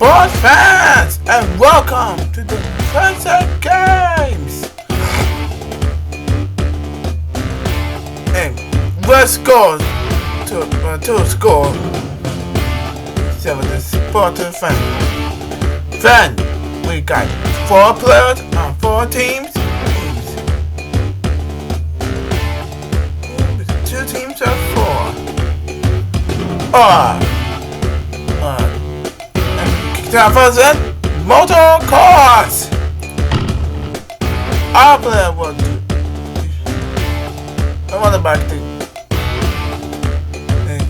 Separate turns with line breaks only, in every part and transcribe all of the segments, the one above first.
sports fans, and welcome to the Sunset Games. And let's go to a score. So with the supporter fan, we got 4 players on 4 teams. 2 teams of 4. Time for the motocross. Our player will do. I want to back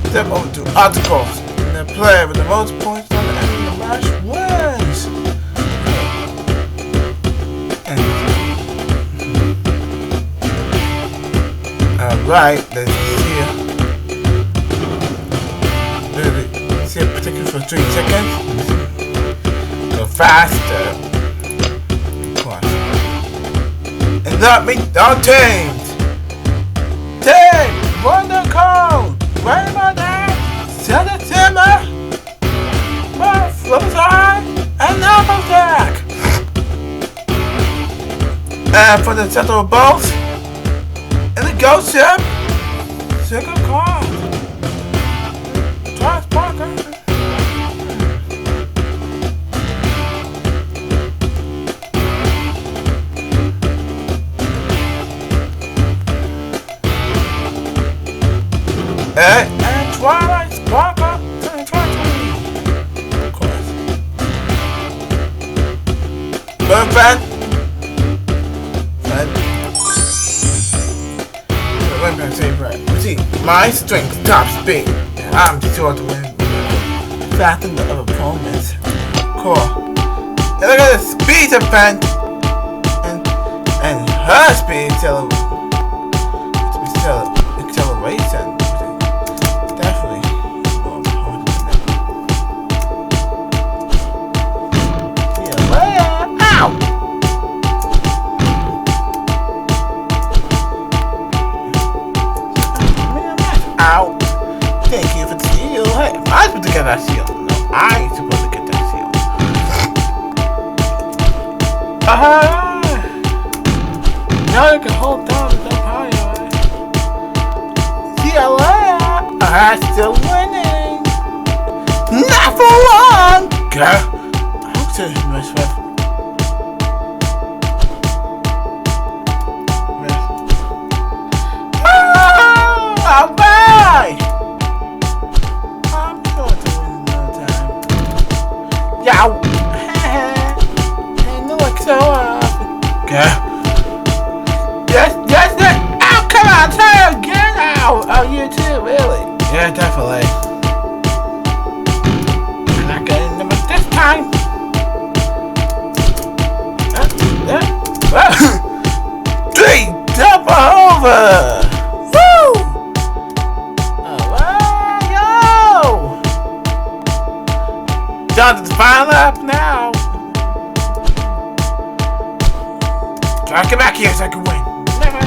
step over to articles. And the player with the most points on the end of the match wins. Alright, let's see a particular for 3 seconds. Faster. And that means our teams. Team Wonder Code, Rainbow Dash, Silver Simmer, Flipside, and Applejack. And for the central boats, and the ghost ship, second card. Twice Parker. And Twilight Sparkle 2020. Of course. But fan. Let me say right. See, my strength top speed. I'm sure to win faster than the opponents. Cool. And look at the speed of fan. And her speed acceleration. Ow! Thank you for the seal. Hey, I'm supposed to get that seal. No, I ain't supposed to get that seal. Now you can hold down the up higher. See you later. I'm still winning. Not for long. Girl. I'm still nice for. Alright! I'm sure to win another time. Yow! Hey, no, like so okay. Yes! Oh, come on, try again! Oh, you too, really? Yeah, definitely. I'm not getting them this time. 3 double over! Down to the final lap now. Try to get back here so I can win. Never.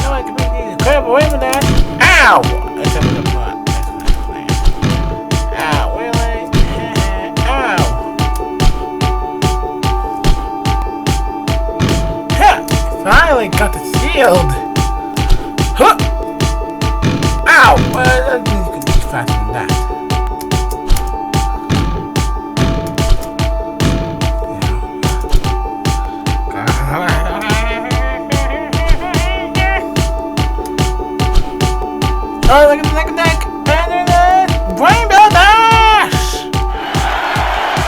No, I can win either. Grab away from that. Ow! That's up in the butt. That's what I'm playing. Ow, really? Ow. Huh. Finally got the shield. Huh. Ow. Well, that means you can be faster than that. Oh, look at that! Rainbow Dash!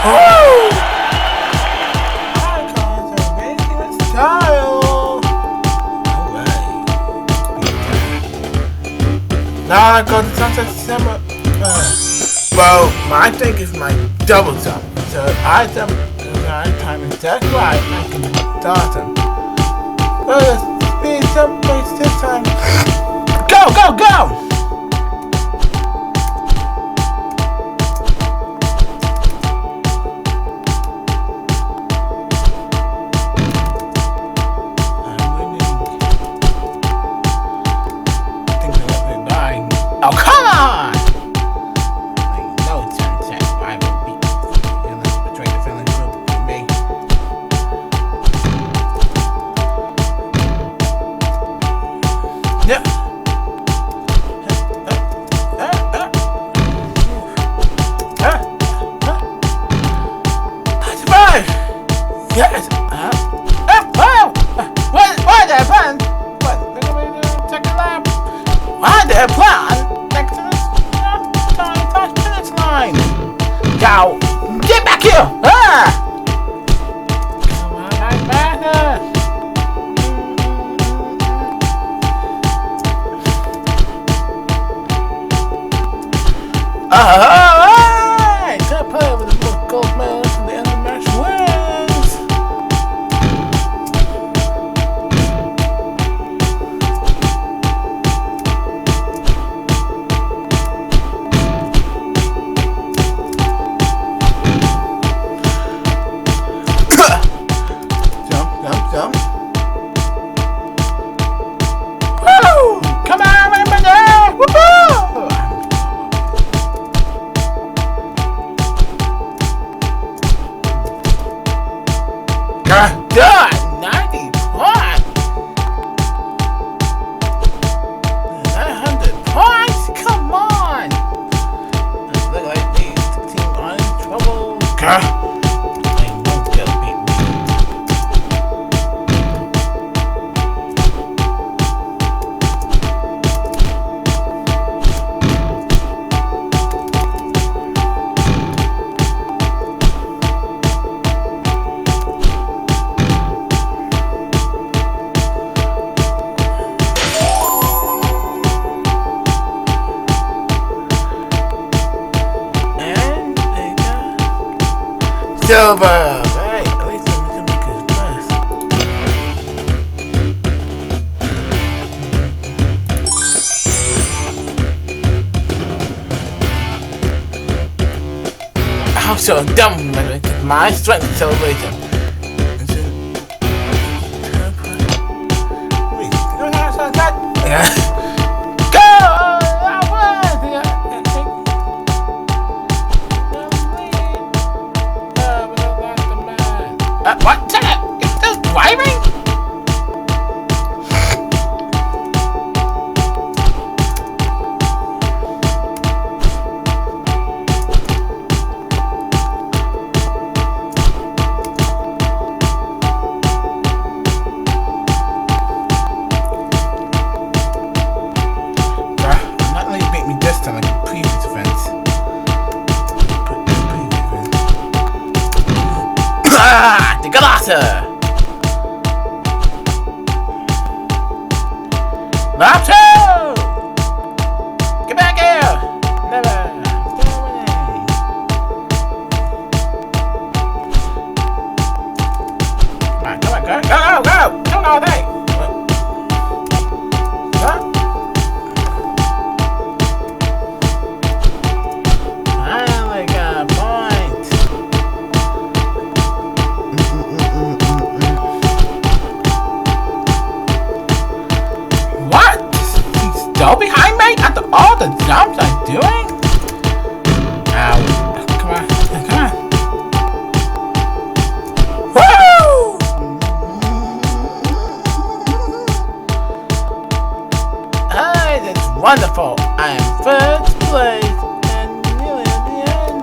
Oh! Icons are amazing with style! Alright. Now I go to Sunset Simmer. Well, my thing is my double jump. So I jump time is just right. I can start him. Well, the speed jump place this time. Go! Oh, come on! I know Sunset, I will beat Go! Get back here! Ah! Come on, right back here! Alright! Good play with the gold medal from the end of the match wins! Jump. Woo! Come on, everybody! Woo-hoo! Done! 90 points! 900 points? Come on! Look like these team are in trouble. They won't get beat me. Silver! Right, at least I'm gonna make it plus. I'm so dumb with my strength celebration. Wait, yeah. What? Shut up! You're still driving? I'm not letting you beat me this time like the previous events. The Galata! Lap 2! Get back here! Never! Stay away! Come on, go! Don't go away! Huh? Finally got a point! What? He's still behind me after all the jumps I'm doing? Ow. Come on. Woo! Hey, that's wonderful. I am first place. And nearly at the end.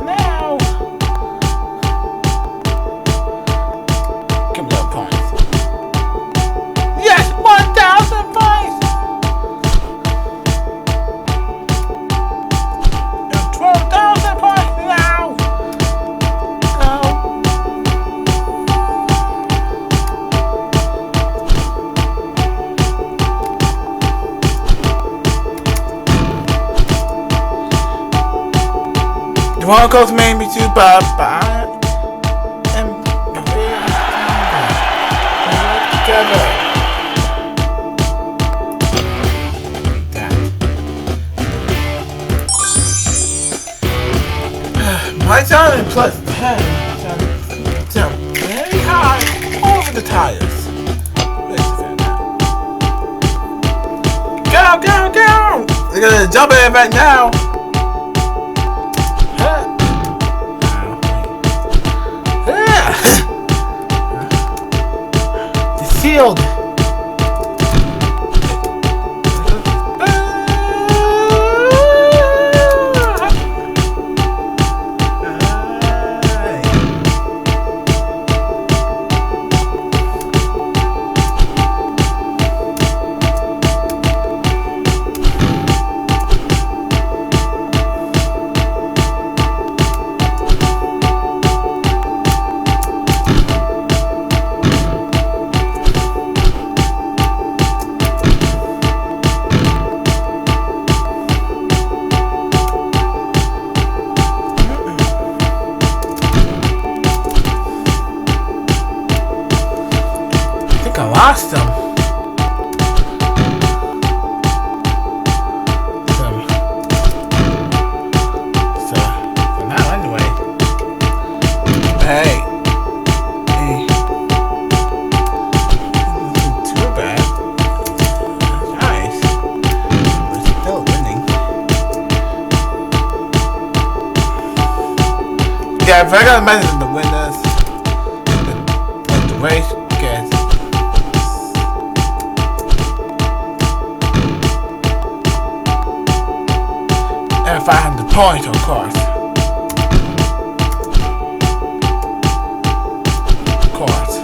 Now. Give me those points. Yes, 1,000 points! And 12,000 points now! The one goes made me too bad, but I am really together. My time in plus 10. Jump very high over the tires. Go! They're gonna jump in right now. The shield. lost them. So now anyway. Hey. Too bad. Nice. But still winning. Yeah, if I got better than the winners, the race gets. And if I have the point, of course. Of course.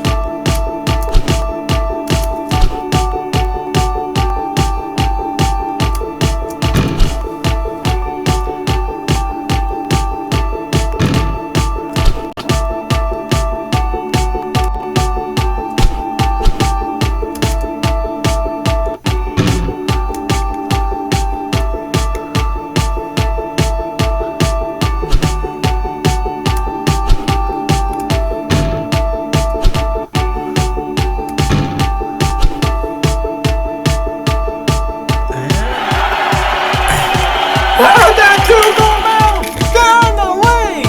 Well, that two gold medals down the lead.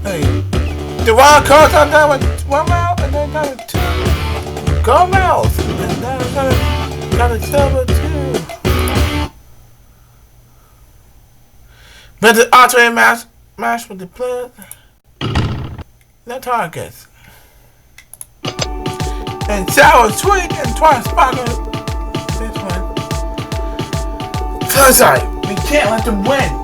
Hey, the wild cards are down with 1 medal, and then down with 2 gold medals, and then got a silver too. But the archery match with the players. The targets. And sour sweet and twice sparkling. This one. So sorry, we can't let them win.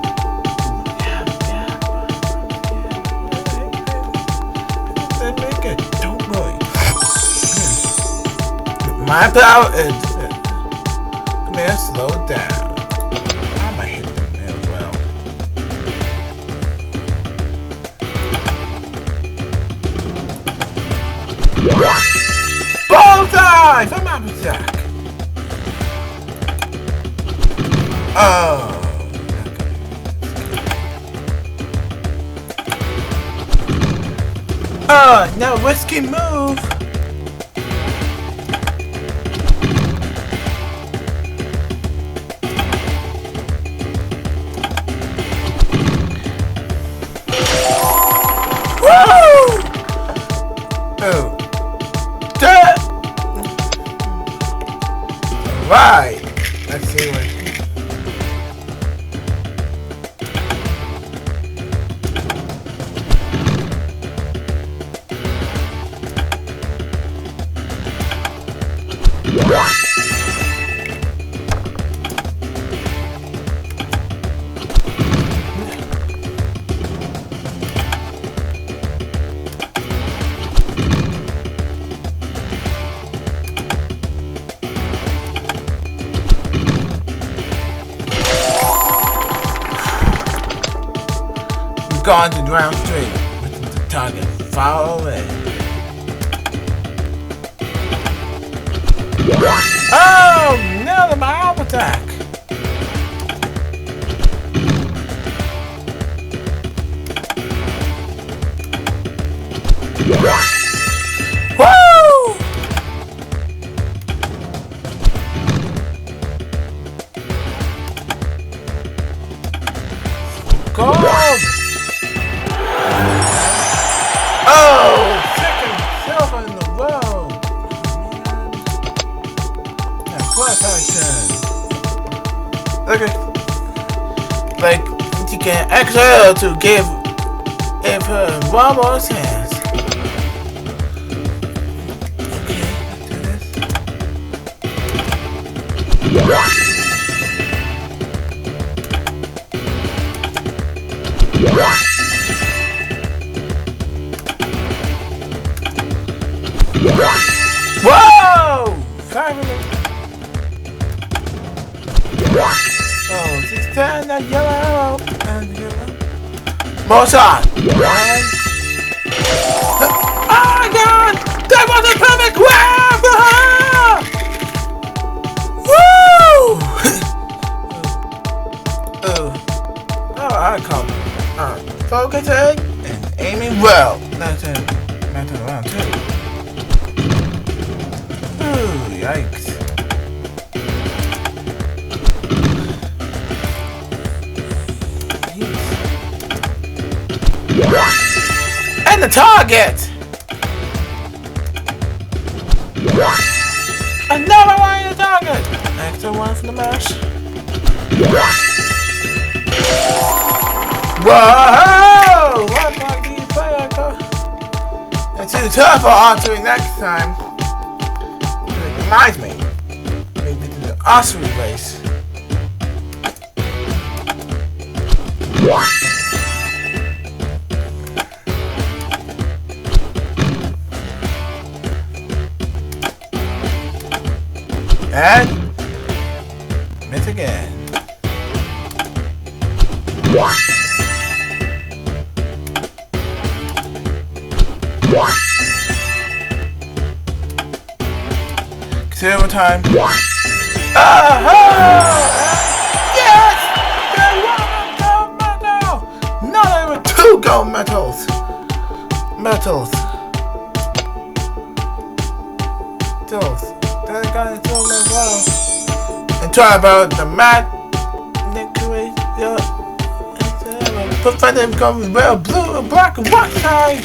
They make it. Don't worry. My power is. Come here, slow down. I'ma hit them as well. Bullseye from Applejack. Oh. Oh, no risky move. Woo! Oh. Right. Let's see what. Gone to ground straight with the target far away. Oh, nailed my arm attack. Woo! Gold! Oh, second silver in the row. Yeah, plus action. Okay. Like, you can exhale to give her one more chance. Okay, let's do this. Whoa! 5 minutes. Oh, 610, that yellow arrow. And yellow. More shot. And... oh my god! That was a perfect grab! Woo! Oh. Yikes. And the target! Another one in the target! Extra one from the mash. Whoa! What like do you play? It's too tough for archery next time. It reminds me. Maybe do the archery race. And miss again. Silver time. Yes! They won a gold medal! No, there were 2 gold medals. They're gonna do as well. And talk about the mat. Prevent them from red, blue, black, and white side.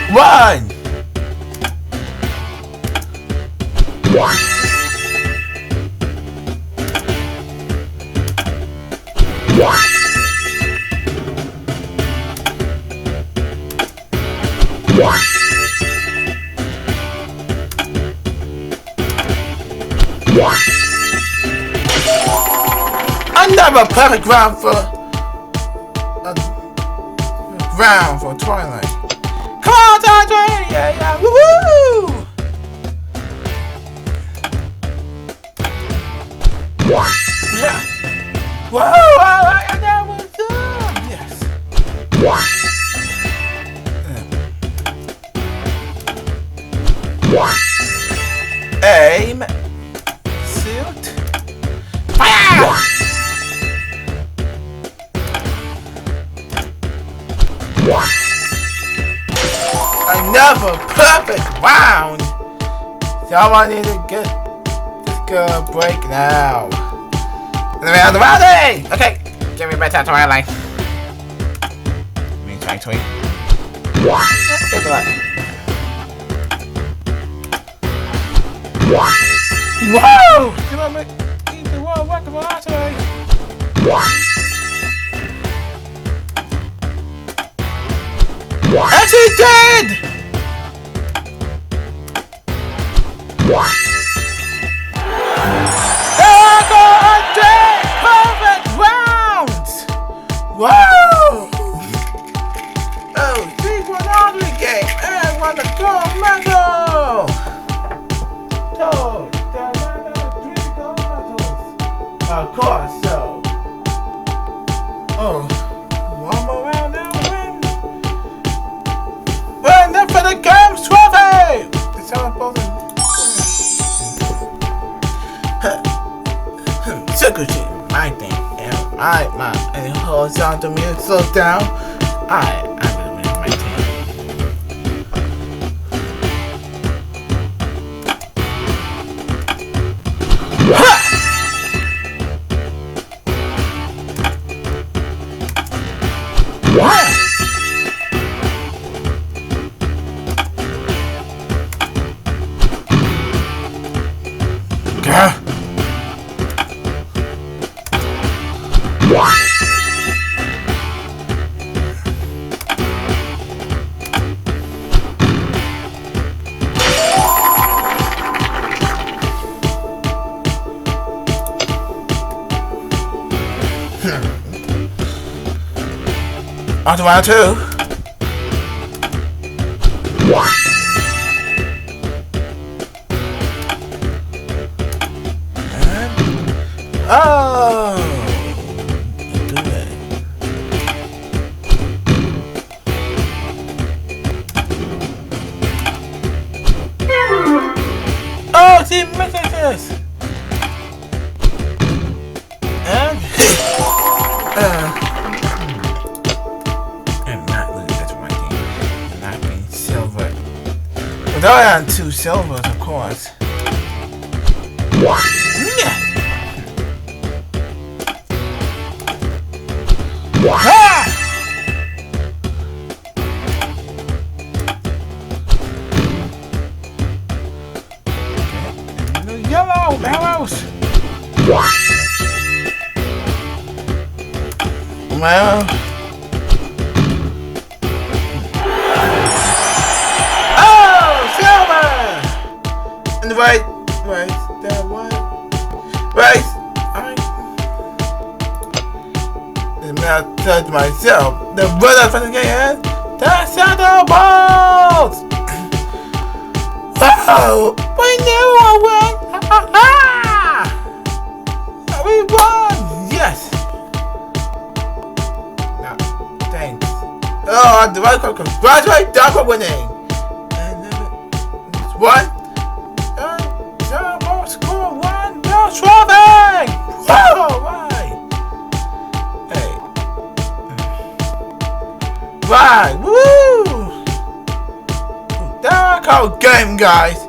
One. Another perfect round for Twilight. Come on, Twilight! Yeah, woohoo! Yeah. Whoa! Alright, that was done. Yes. Aim. Suit. Fire! Another perfect round. Someone need to get this girl a break now. Round the rally! Okay, give me back to Twilight. Me trying to wait. Let's take a look. Whoa! Come on, make the world record for archery. And she did! Perfect rounds! Whoa! Oh, 3-1 archery game and won the gold medal! So, there are 3 gold medals. Of course, so. Oh, one more round now, win. And then for the games trophy! It's all both. Secretary, my thing, and and horizontal music slows down. I'm gonna win my team. On to round 2. Oh! Good. Oh, she misses this! And I'm not losing this But I had 2 silvers, of course. Yeah. Ah! Okay. Yellow arrows. Well. Right, there, what? Right, and now I said to myself, the brother from the game, that's not the balls! Oh, we never win! Ha ha! We won! Yes! No, thanks. Oh, the right call, congratulate Doc for winning! And it's 1. Score 1 no trophy! Whoa, right! Hey. Right, woo! There I go, game, guys!